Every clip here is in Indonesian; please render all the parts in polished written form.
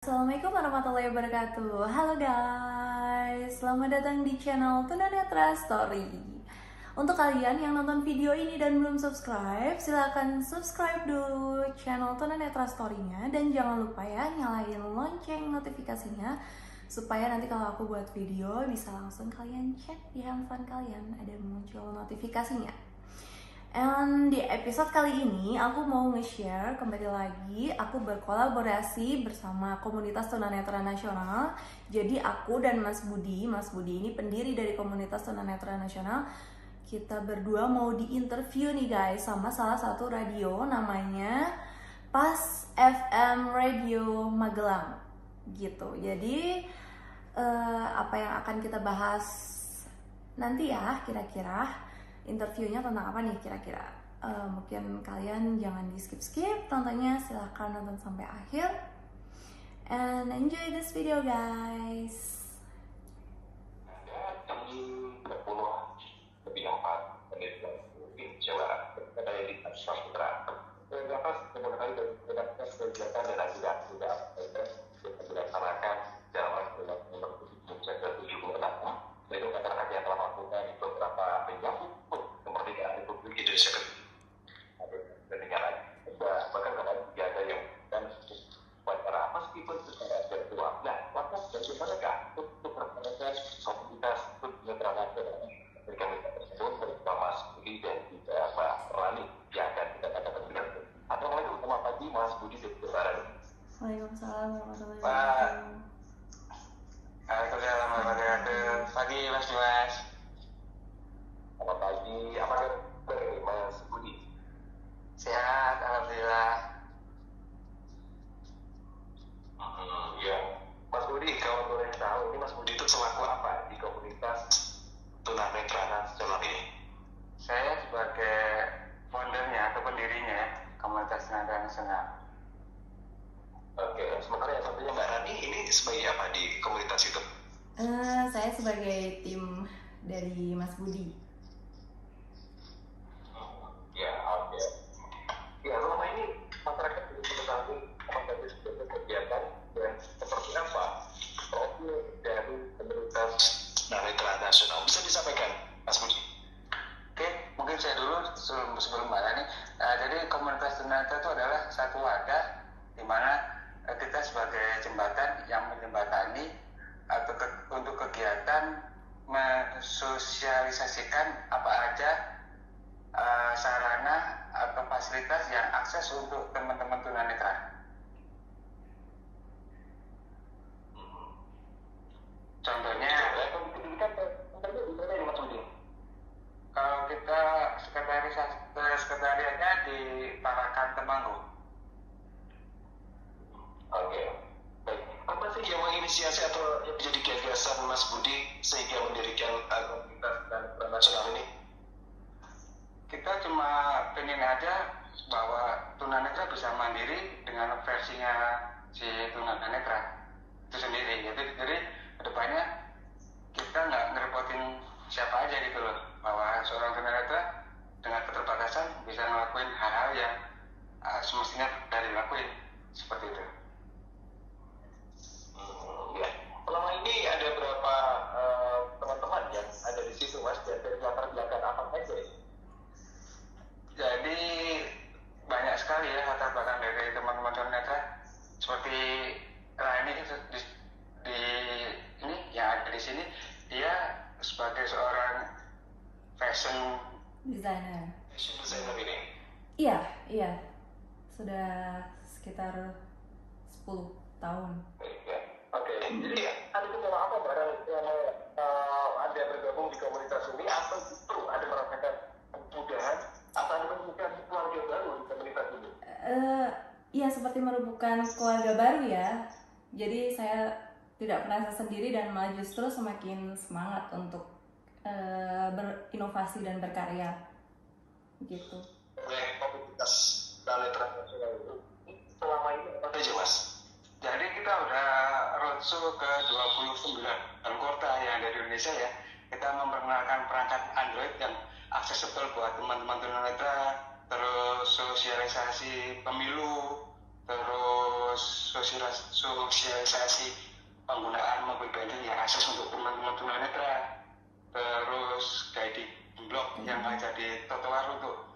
Assalamualaikum warahmatullahi wabarakatuh. Halo guys, selamat datang di channel Tunanetra Story. Untuk kalian yang nonton video ini dan belum subscribe, silahkan subscribe dulu channel Tunanetra Story-nya. Dan jangan lupa ya, nyalain lonceng notifikasinya supaya nanti kalau aku buat video bisa langsung kalian cek di handphone kalian, ada muncul notifikasinya. And di episode kali ini aku mau nge-share kembali lagi, aku berkolaborasi bersama komunitas tunanetra nasional. Jadi aku dan Mas Budi ini pendiri dari komunitas tunanetra nasional. Kita berdua mau diinterview nih guys sama salah satu radio namanya Pas FM Radio Magelang gitu. Jadi apa yang akan kita bahas nanti ya kira-kira interviewnya tentang apa nih kira-kira. Mungkin kalian jangan di skip-skip tontonnya, silahkan nonton sampai akhir and enjoy this video guys. Kami 30 lebih 4 menit mungkin coba kita di Ashraf Putra berapa sebenarnya dari kegiatan dan agenda sudah dilaksanakan dalam waktu nomor 7 itu masyarakat yang telah melakukan beberapa penjajah kemerdekaan Republik Indonesia dengan bahkan kemarin juga ada yang dan wawancara meskipun secara virtual. Nah, maka bagaimana untuk rekan-rekan komunitas tunanetra nasional dari komunitas tersebut bersama Mas Budi dan juga Pak Rani yang akan kita katakan bergabung. Assalamualaikum, selamat pagi Mas Budi dan Pak Rani. Waalaikumsalam warahmatullahi wabarakatuh. Waalaikumsalam warahmatullahi wabarakatuh. Pagi Mas Dimas. Selamat pagi. Apa kabar Mas Budi? Sehat, alhamdulillah. Ya, Mas Budi, kalau boleh tahu, ini Mas Budi itu selaku apa di komunitas tunanetra nasional ini? Saya sebagai foundernya atau pendirinya komunitas tunanetra nasional. Oke, sementara yang satunya Mbak Rani ini sebagai apa di komunitas itu? Saya sebagai tim dari Mas Budi. Ya, oke. Ya, selama ini masyarakat belum mengetahui apakah itu sebuah kegiatan dan seperti apa profil dari komunitas tunanetra nasional. Bisa disampaikan, Mas Budi? Oke, mungkin saya dulu sebelum Mbak Rani. Jadi komunitas tunanetra itu adalah satu wadah di mana kita sebagai jembatan yang menjembatani atau untuk kegiatan mensosialisasikan apa aja sarana atau fasilitas yang akses untuk teman-teman tunanetra. Contohnya, kalau kita sekretariatnya di Parakan Temanggung. Oke. Baik. Apa sih yang menginisiasi atau yang menjadi gagasan Mas Budi sehingga mendirikan komunitas tunanetra nasional ini? Kita cuma pengen aja bahwa tunanetra bisa mandiri dengan versinya si tunanetra itu sendiri. Jadi kedepannya kita nggak ngerepotin siapa aja gitu loh, bahwa seorang tunanetra dengan keterbatasan bisa ngelakuin hal-hal yang semestinya dari lakuin seperti itu. Ya. Selama ini ada berapa teman-teman yang ada di situ Mas, dan dari latar belakang apa saja? Jadi banyak sekali ya latar belakang dari teman-teman tunanetra. Seperti Rani di ini yang ada di sini, dia sebagai seorang fashion Designer. ini. Iya. Sudah sekitar 10 tahun. Oke. Jadi ada kendala apa barang yang Anda bergabung di komunitas ini, atau justru ada merasakan kemudahan atau ada menemukan keluarga baru di komunitas ini? Iya, seperti merupakan keluarga baru ya. Jadi saya tidak merasa sendiri dan malah justru semakin semangat untuk berinovasi dan berkarya gitu. Komunitas tunanetra nasional itu selama ini apa saja Mas? Jadi kita udah roadshow ke 29 kota yang ada di Indonesia ya. Kita memperkenalkan perangkat Android yang aksesibel buat teman-teman tunanetra, terus sosialisasi pemilu, terus terus sosialisasi penggunaan mobil banding yang akses untuk teman-teman tunanetra, terus guiding block yang jadi trotoar untuk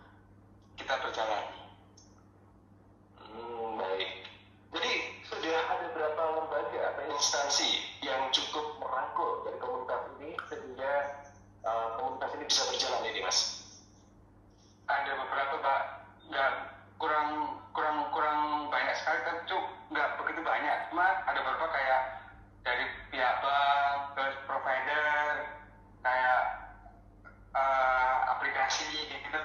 kita berjalan. Baik. Jadi sudah ada berapa lembaga atau instansi yang cukup merangkul dari komunitas ini sehingga komunitas ini bisa berjalan ini, Mas? Ada beberapa, Pak, nggak kurang banyak sekali, tapi nggak begitu banyak. Cuma ada beberapa kayak dari pihak bank, terus provider, kayak aplikasi gitu.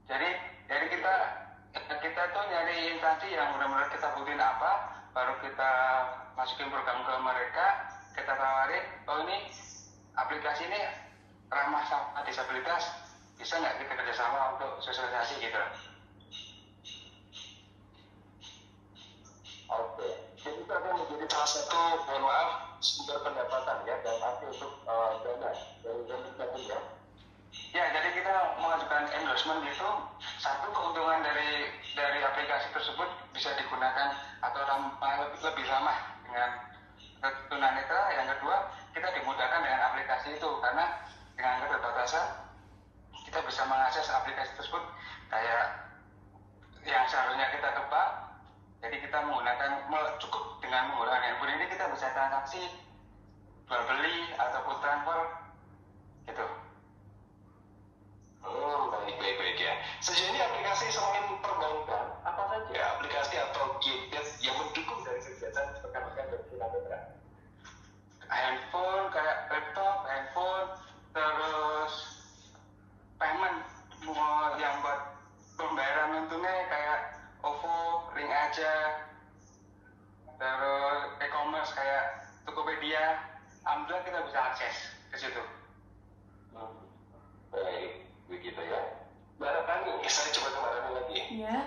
Jadi kita tuh nyari instansi yang benar-benar kita butuhin apa, baru kita masukin program ke mereka, kita tawarin, oh ini aplikasi ini ramah sama disabilitas, bisa nggak kita kerjasama untuk sosialisasi gitu. Oke. Jadi itu akan menjadi salah satu, mohon maaf, sumber pendapatan ya, dan arti untuk dana dari komunitas ya. Ya, jadi kita mengajukan endorsement gitu. Satu, keuntungan dari aplikasi tersebut bisa digunakan atau lebih ramah dengan tunanetra. Yang kedua, kita dimudahkan dengan aplikasi itu karena dengan keterbatasan kita bisa mengakses aplikasi tersebut kayak yang seharusnya kita ke bank. Jadi kita cukup dengan menggunakan handphone ini kita bisa transaksi jual beli ataupun transfer gitu. Baik ya. Sejauh ini aplikasi selain perbankan, apa saja aplikasi atau gadget yang mendukung dari kegiatan rekan-rekan dari tunanetra? Handphone, kayak laptop, handphone, terus payment yang buat pembayaran non tunai kayak OVO, Link Aja, terus e-commerce kayak Tokopedia. Alhamdulillah kita bisa akses ke situ. Baik, begitu ya. Mbak Rani, saya coba ke Mbak Rani lagi. Ya.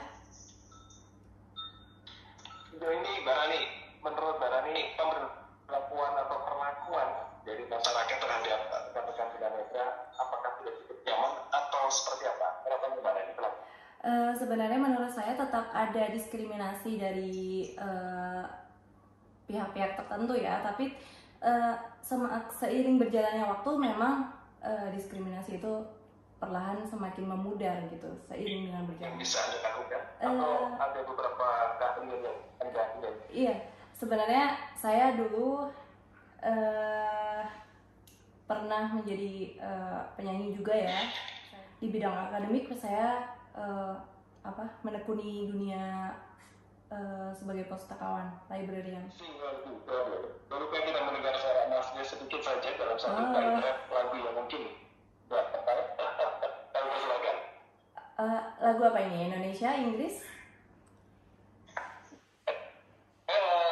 Sejauh ini Mbak Rani, menurut Mbak Rani, pemberlakuan atau perlakuan dari masyarakat terhadap rekan-rekan tunanetra, apakah sudah cukup nyaman atau seperti apa? Harapan Mbak Rani, silakan. Sebenarnya menurut saya tetap ada diskriminasi dari pihak-pihak tertentu ya, tapi seiring berjalannya waktu memang diskriminasi itu perlahan semakin memudar gitu seiring dengan berjalan. Yang bisa Anda lakukan? Atau ada beberapa keahlian yang Anda ingin? Iya, sebenarnya saya dulu pernah menjadi penyanyi juga ya. Di bidang akademik saya menekuni dunia sebagai pustakawan, librarian. Lalu kita mendengar suara Masnya sedikit saja dalam satu paragraf lagu yang mungkin buat tertarik. Kami persilakan. Lagu apa ini? Indonesia, Inggris?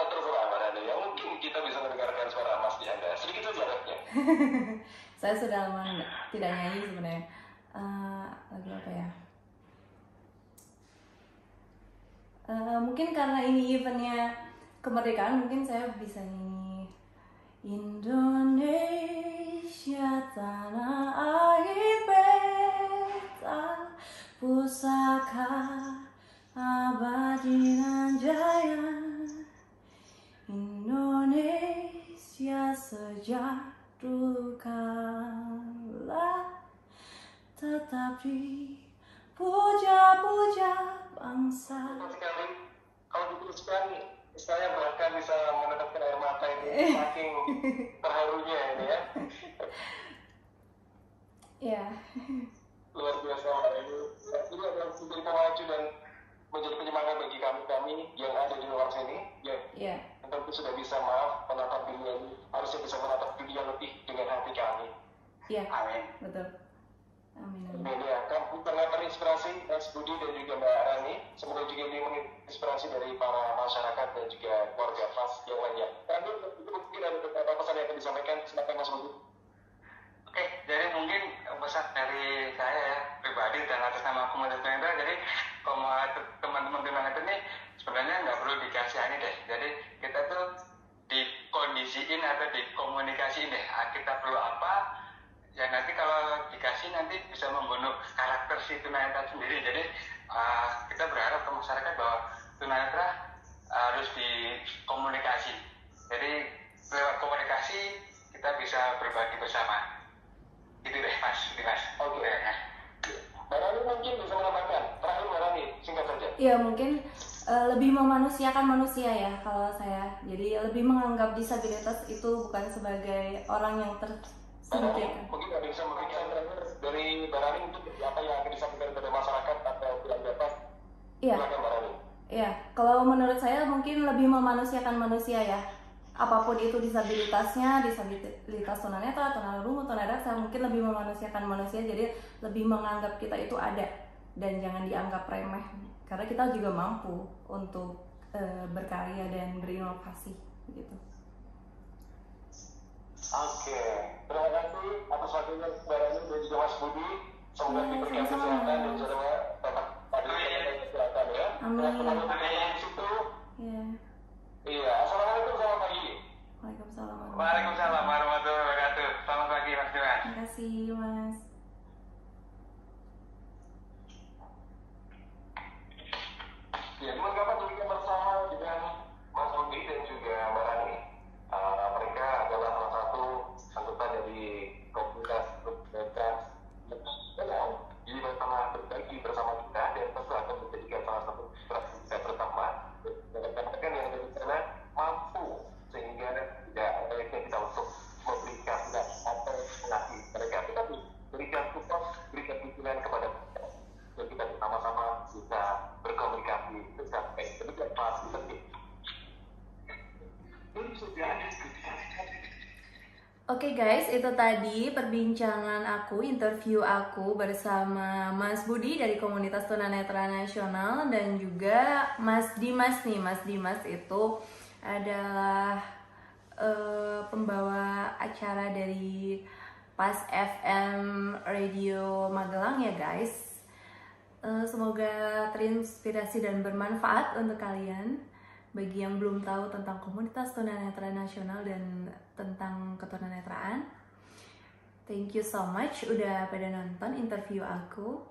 Terserah Mbak Rani. Ya mungkin kita bisa mendengarkan suara Mas di Anda. Sedikit saja rapnya. Saya sudah lama tidak nyanyi sebenarnya. Lagu apa ya? Mungkin karena ini eventnya kemerdekaan, mungkin saya bisa nyanyi Indonesia tanah air beta pusaka abadi dan jaya, Indonesia sejak dulu kala tetap dipuja-puja bangsa. Sekali, kalau diteruskan, saya bahkan bisa menetapkan air mata ini saking terharunya ini ya. Iya. Luar biasa ini. Ini adalah menjadi pemacu dan menjadi penyemangat bagi kami yang ada di luar sini. Iya. Yang tentu sudah bisa menatap dunia ini, harusnya bisa menatap dunia lebih dengan hati kami. Iya. Amin. Betul. Amin. Ini akan sangat terinspirasi Mas Budi dan juga Mbak Rani. Semoga juga ini menginspirasi dari para masyarakat dan juga keluarga PAS yang lainnya. Terakhir, itu mungkin ada beberapa pesan yang akan disampaikan. Silakan Mas Budi. Oke, jadi mungkin pesan dari saya ya pribadi dan atas nama komunitas tunanetra. Jadi teman-teman tunanetra ini sebenarnya nggak perlu dikasihani deh. Jadi kita tuh dikondisiin atau dikomunikasiin deh. Kita perlu apa? Ya nanti kalau dikasih nanti bisa membunuh karakter si tunanetra sendiri. Jadi kita berharap ke masyarakat bahwa tunanetra harus dikomunikasi. Jadi lewat komunikasi kita bisa berbagi bersama. Itu deh Mas Dimas. Oke. Mbak Rani mungkin bisa menambahkan. Terakhir Mbak Rani, singkat saja. Ya mungkin lebih memanusiakan manusia ya kalau saya. Jadi lebih menganggap disabilitas itu bukan sebagai orang yang tersingkirkan. Mungkin ada bisa memberikan terakhir dari Mbak Rani untuk apa yang akan disampaikan kepada masyarakat atau bilang di atas. Iya. Silakan Mbak Rani. Iya, kalau menurut saya mungkin lebih memanusiakan manusia ya. Apapun itu disabilitasnya, disabilitas tunanetra, tunarungu, tunadarsa, mungkin lebih memanusiakan manusia, jadi lebih menganggap kita itu ada dan jangan dianggap remeh. Karena kita juga mampu untuk berkarya dan berinovasi gitu. Oke, terima kasih atas waktunya Mbak Rani dan juga Mas Budi. Semoga Iya, diberikan sama-sama. kesehatan dan juga tetap pada kesehatan ya. Amin. Di situ. Iya. Iya, assalamualaikum, selamat pagi. Waalaikumsalam. Waalaikumsalam warahmatullahi wabarakatuh. Selamat pagi Mas Dimas. Terima kasih, Mas. Ya, teman-teman demikian bersama dengan Mas Budi dan juga Mbak Rani. Mereka adalah salah satu anggota dari komunitas Trans. Jadi bersama berbagi bersama kita dan tentu akan menjadikan salah satu inspirasi kita bersama. Rekan-rekan yang ada di sana mampu sehingga tidak layaknya kita untuk memberikan atau mengasih mereka, tetapi berikan support, berikan dukungan kepada mereka dan kita bersama-sama bisa berkomunikasi dengan baik. Demikian pasti penting. Ini sudah Oke guys, itu tadi perbincangan aku, interview aku bersama Mas Budi dari Komunitas Tunanetra Nasional dan juga Mas Dimas nih. Mas Dimas itu adalah pembawa acara dari Pas FM Radio Magelang ya guys. Semoga terinspirasi dan bermanfaat untuk kalian. Bagi yang belum tahu tentang Komunitas Tunanetra Nasional dan tentang ketunanetraan, thank you so much udah pada nonton interview aku.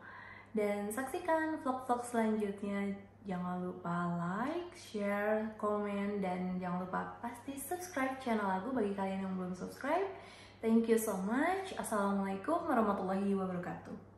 Dan saksikan vlog-vlog selanjutnya. Jangan lupa like, share, komen, dan jangan lupa pasti subscribe channel aku bagi kalian yang belum subscribe. Thank you so much. Assalamualaikum warahmatullahi wabarakatuh.